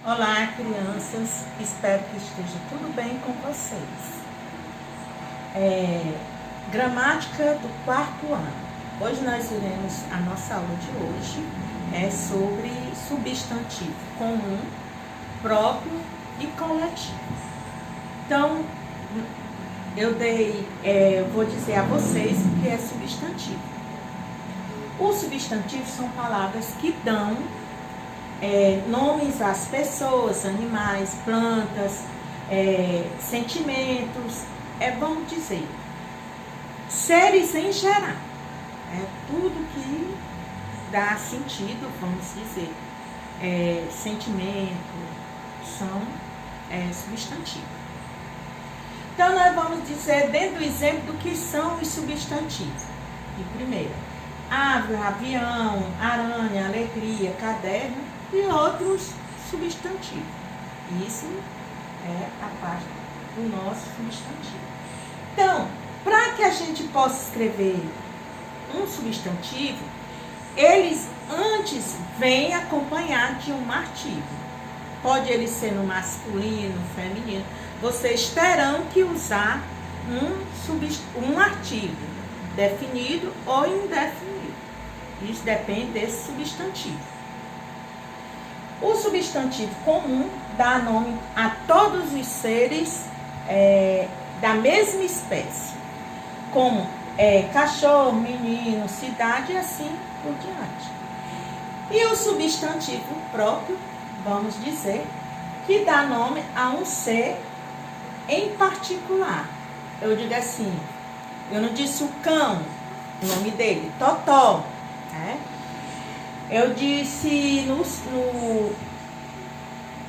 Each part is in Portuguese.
Olá, crianças, espero que esteja tudo bem com vocês. Gramática do 4º ano. Hoje nós iremos, a nossa aula de hoje é sobre substantivo comum, próprio e coletivo. Então, eu vou dizer a vocês o que é substantivo. Os substantivos são palavras que dão nomes às pessoas, animais, plantas, sentimentos, vamos dizer, seres em geral. Tudo que dá sentido, vamos dizer, sentimento, são substantivos. Então, nós vamos dizer, dentro do exemplo, do que são os substantivos. E primeiro, ave, avião, aranha, alegria, caderno e outros substantivos. Isso é a parte do nosso substantivo. Então, para que a gente possa escrever um substantivo, eles antes vêm acompanhado de um artigo. Pode ele ser no masculino, no feminino. Vocês terão que usar um artigo definido ou indefinido. Isso depende desse substantivo. O substantivo comum dá nome a todos os seres da mesma espécie, como cachorro, menino, cidade e assim por diante. E o substantivo próprio, vamos dizer, que dá nome a um ser em particular. Eu digo assim, eu não disse o cão, o nome dele, Totó, né? Eu disse no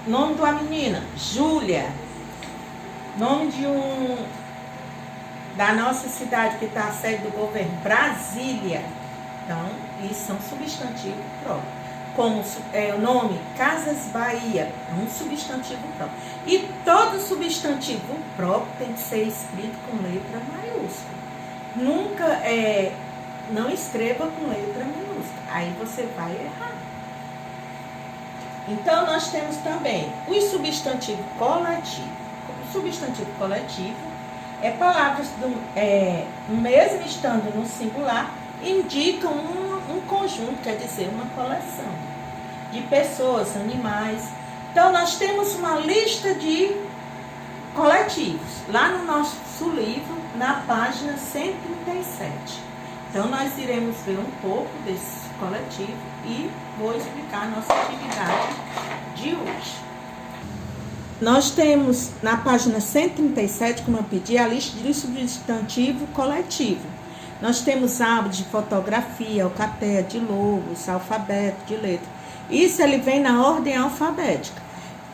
nome de uma menina, Júlia. Nome da nossa cidade que está a sede do governo, Brasília. Então, isso são substantivos próprios. Como o nome Casas Bahia, é um substantivo próprio. E todo substantivo próprio tem que ser escrito com letra maiúscula. Nunca não escreva com letra minúscula, aí você vai errar. Então, nós temos também o substantivo coletivo. O substantivo coletivo palavras, mesmo estando no singular, indicam um conjunto, quer dizer, uma coleção de pessoas, animais. Então, nós temos uma lista de coletivos, lá no nosso livro, na página 137. Então, nós iremos ver um pouco desse coletivo e vou explicar a nossa atividade de hoje. Nós temos na página 137, como eu pedi, a lista de substantivo coletivo. Nós temos árvores de fotografia, alcateia de logos, alfabeto de letra. Isso ele vem na ordem alfabética.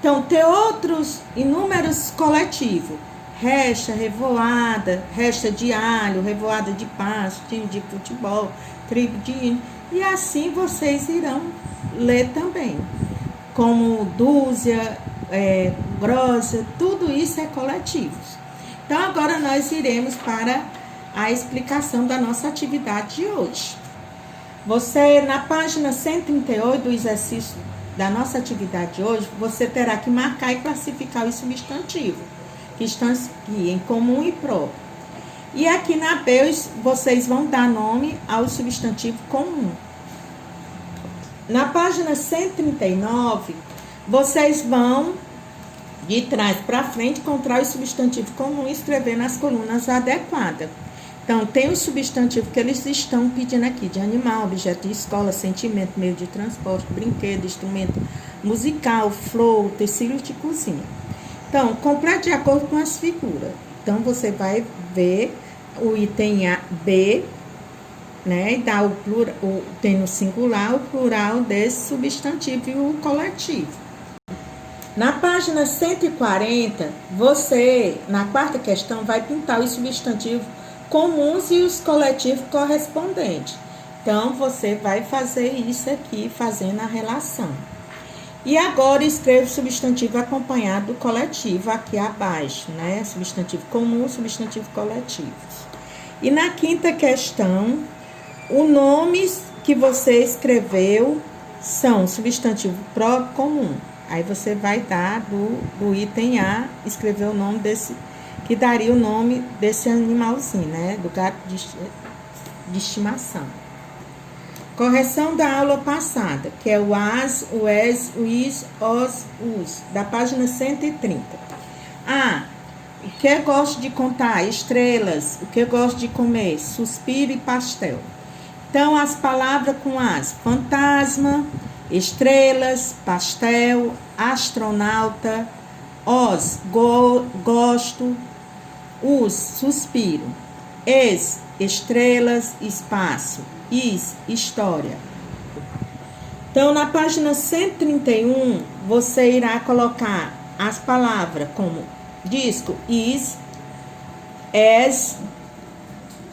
Então, tem outros inúmeros coletivos. Recha, revoada, recha de alho, revoada de pasto, time de futebol, tribo de hino. E assim vocês irão ler também. Como dúzia, grossa, tudo isso é coletivos. Então, agora nós iremos para a explicação da nossa atividade de hoje. Você, na página 138 do exercício da nossa atividade de hoje, você terá que marcar e classificar os substantivos que estão aqui em comum e próprio. E aqui na B, vocês vão dar nome ao substantivo comum. Na página 139, vocês vão de trás para frente encontrar o substantivo comum e escrever nas colunas adequadas. Então, tem os substantivos que eles estão pedindo aqui, de animal, objeto de escola, sentimento, meio de transporte, brinquedo, instrumento musical, flor, utensílio de cozinha. Então, complete de acordo com as figuras. Então, você vai ver o item A, B, né? E dá tem no singular o plural desse substantivo e o coletivo. Na página 140, você, na quarta questão, vai pintar os substantivos comuns e os coletivos correspondentes. Então, você vai fazer isso aqui, fazendo a relação. E agora, escreva o substantivo acompanhado do coletivo aqui abaixo, né? Substantivo comum, substantivo coletivo. E na quinta questão, os nomes que você escreveu são substantivo próprio comum. Aí você vai dar do item A, escrever o nome desse, que daria o nome desse animalzinho, né? Do gato de estimação. Correção da aula passada, que é o as, o es, o is, os, da página 130. O que eu gosto de contar? Estrelas. O que eu gosto de comer? Suspiro e pastel. Então, as palavras com as: fantasma, estrelas, pastel, astronauta, gosto, suspiro, estrelas, espaço, história. Então, na página 131, você irá colocar as palavras como disco,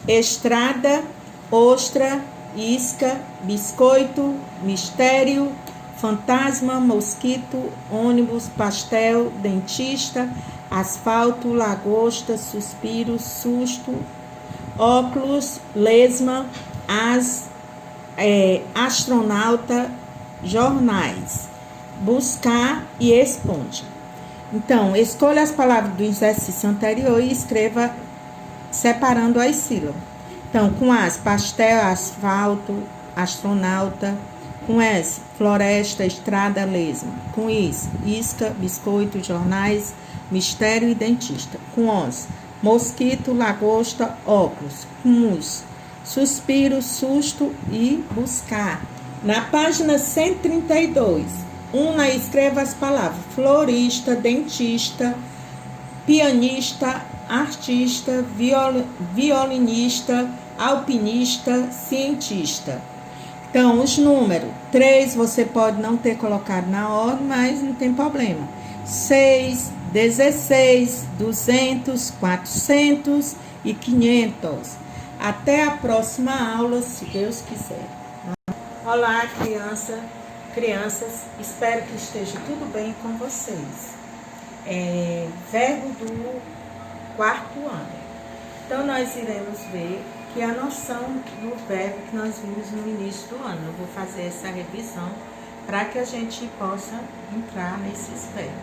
estrada, ostra, isca, biscoito, mistério, fantasma, mosquito, ônibus, pastel, dentista, asfalto, lagosta, suspiro, susto, óculos, lesma, astronauta, jornais, buscar e esponja. Então, escolha as palavras do exercício anterior e escreva separando as sílabas. Então, com as: pastel, asfalto, astronauta. Com S: floresta, estrada, lesma. Com isca, biscoito, jornais, mistério e dentista. Com os: mosquito, lagosta, óculos. Com os: suspiro, susto e buscar. Na página 132, escreva as palavras: florista, dentista, pianista, artista, violinista, alpinista, cientista. Então, os números: 3 você pode não ter colocado na ordem, mas não tem problema. 6, 16, 200, 400 e 500. Até a próxima aula, se Deus quiser. Olá, crianças, espero que esteja tudo bem com vocês. Verbo do 4º ano. Então, nós iremos ver que a noção do verbo que nós vimos no início do ano. Eu vou fazer essa revisão para que a gente possa entrar nesses verbos.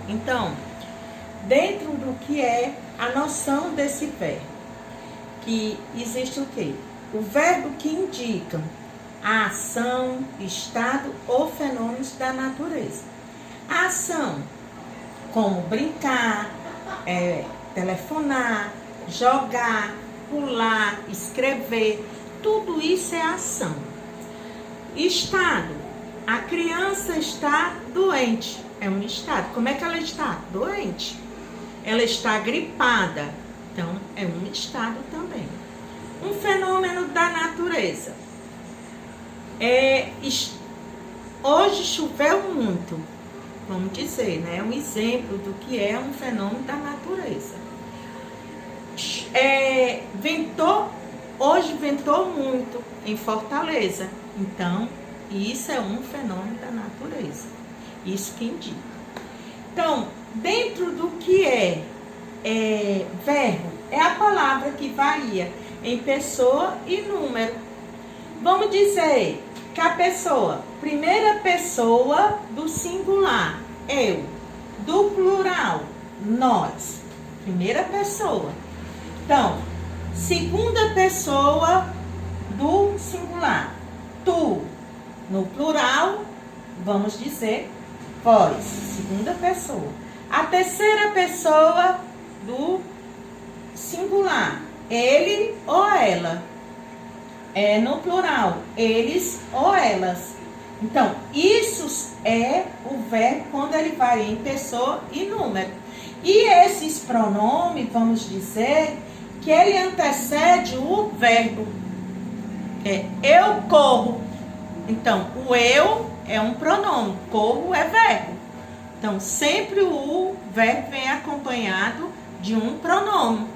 Então, dentro do que é a noção desse verbo, que existe o quê? O verbo que indica a ação, estado ou fenômenos da natureza. A ação, como brincar, telefonar, jogar, pular, escrever, tudo isso é ação. Estado, a criança está doente, é um estado. Como é que ela está? Doente. Ela está gripada, então é um estado também. Um fenômeno da natureza. Hoje choveu muito, vamos dizer, né? Um exemplo do que é um fenômeno da natureza. Hoje ventou muito em Fortaleza, então isso é um fenômeno da natureza, isso que indica. Então, dentro do que é verbo, é a palavra que varia em pessoa e número. Vamos dizer que a pessoa, primeira pessoa do singular, eu, do plural, nós, primeira pessoa. Então, segunda pessoa do singular, tu, no plural, vamos dizer vós, segunda pessoa. A terceira pessoa do singular, ele ou ela. No plural, eles ou elas. Então, isso é o verbo quando ele varia em pessoa e número. E esses pronomes, vamos dizer, que ele antecede o verbo. Eu corro. Então, o eu é um pronome, corro é verbo. Então, sempre o verbo vem acompanhado de um pronome.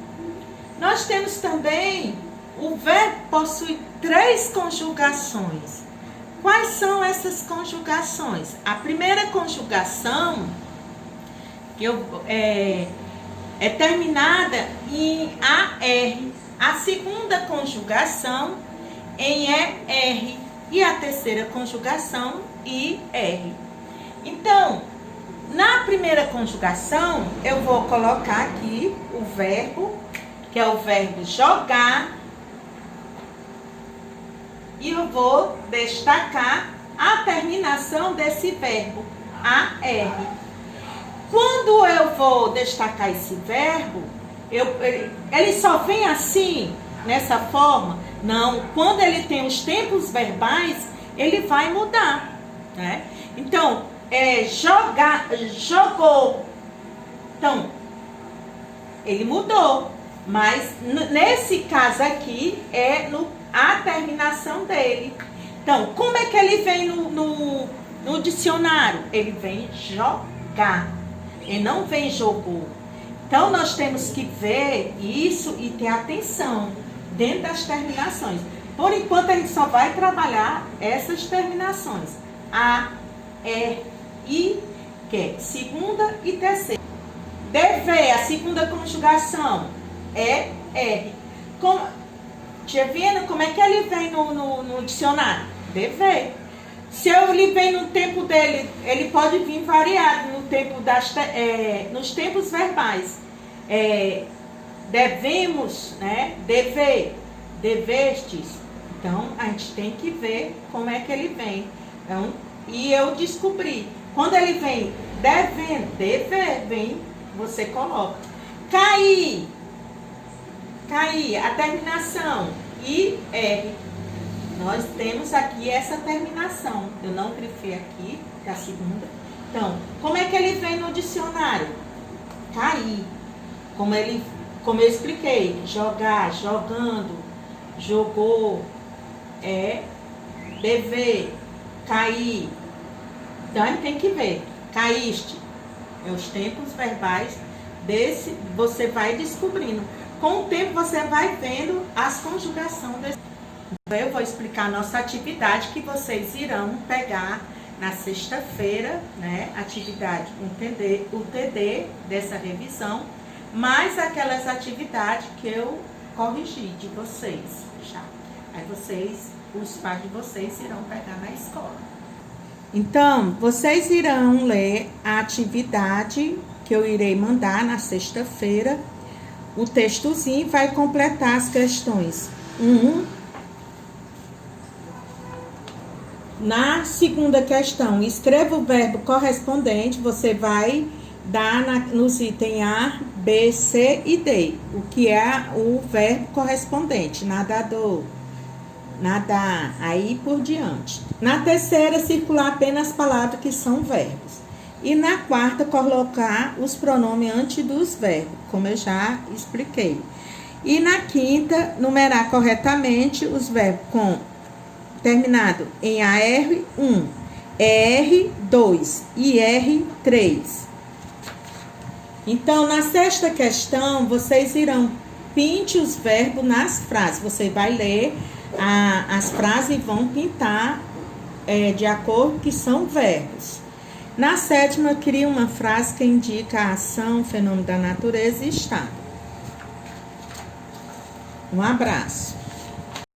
Nós temos também, o verbo possui 3 conjugações. Quais são essas conjugações? A primeira conjugação é terminada em AR. A segunda conjugação em ER. E a terceira conjugação IR. Então, na primeira conjugação, eu vou colocar aqui o verbo, que é o verbo jogar, e eu vou destacar a terminação desse verbo, AR. Quando eu vou destacar esse verbo, ele só vem assim, nessa forma? Não, quando ele tem os tempos verbais, ele vai mudar, né? Então, jogar, jogou. Então, ele mudou, mas nesse caso aqui é a terminação dele. Então, como é que ele vem no dicionário? Ele vem jogar, ele não vem jogou. Então, nós temos que ver isso e ter atenção dentro das terminações. Por enquanto, a gente só vai trabalhar essas terminações. A, E, I, que segunda e terceira. Dever, a segunda conjugação, é R. Já vendo como é que ele vem no dicionário? Dever. Se ele vem no tempo dele, ele pode vir variado no tempo nos tempos verbais. Devemos, né? Dever, devestes. Então, a gente tem que ver como é que ele vem. Então, e eu descobri, quando ele vem devendo, dever, vem, você coloca. Cair, a terminação, IR. Nós temos aqui essa terminação. Eu não grifei aqui, que é a segunda. Então, como é que ele vem no dicionário? Cair. Como eu expliquei, jogar, jogando, jogou, dever, cair. Então, a gente tem que ver. Caíste. É os tempos verbais desse, você vai descobrindo. Com o tempo, você vai vendo as conjugações desse. Eu vou explicar a nossa atividade que vocês irão pegar na sexta-feira, né? Atividade, o TD dessa revisão, mais aquelas atividades que eu corrigi de vocês, já. Aí os pais de vocês irão pegar na escola. Então, vocês irão ler a atividade que eu irei mandar na sexta-feira. O textozinho vai completar as questões 1. Na segunda questão, escreva o verbo correspondente. Você vai dar nos itens A, B, C e D, o que é o verbo correspondente, nadador, nadar, aí por diante. Na terceira, circular apenas palavras que são verbos. E na quarta, colocar os pronomes antes dos verbos, como eu já expliquei. E na quinta, numerar corretamente os verbos com terminado em AR1, ER2 e R3. Então, na sexta questão, vocês irão pinte os verbos nas frases. Você vai ler as frases e vão pintar de acordo que são verbos. Na sétima, cria uma frase que indica a ação, fenômeno da natureza e estado. Um abraço.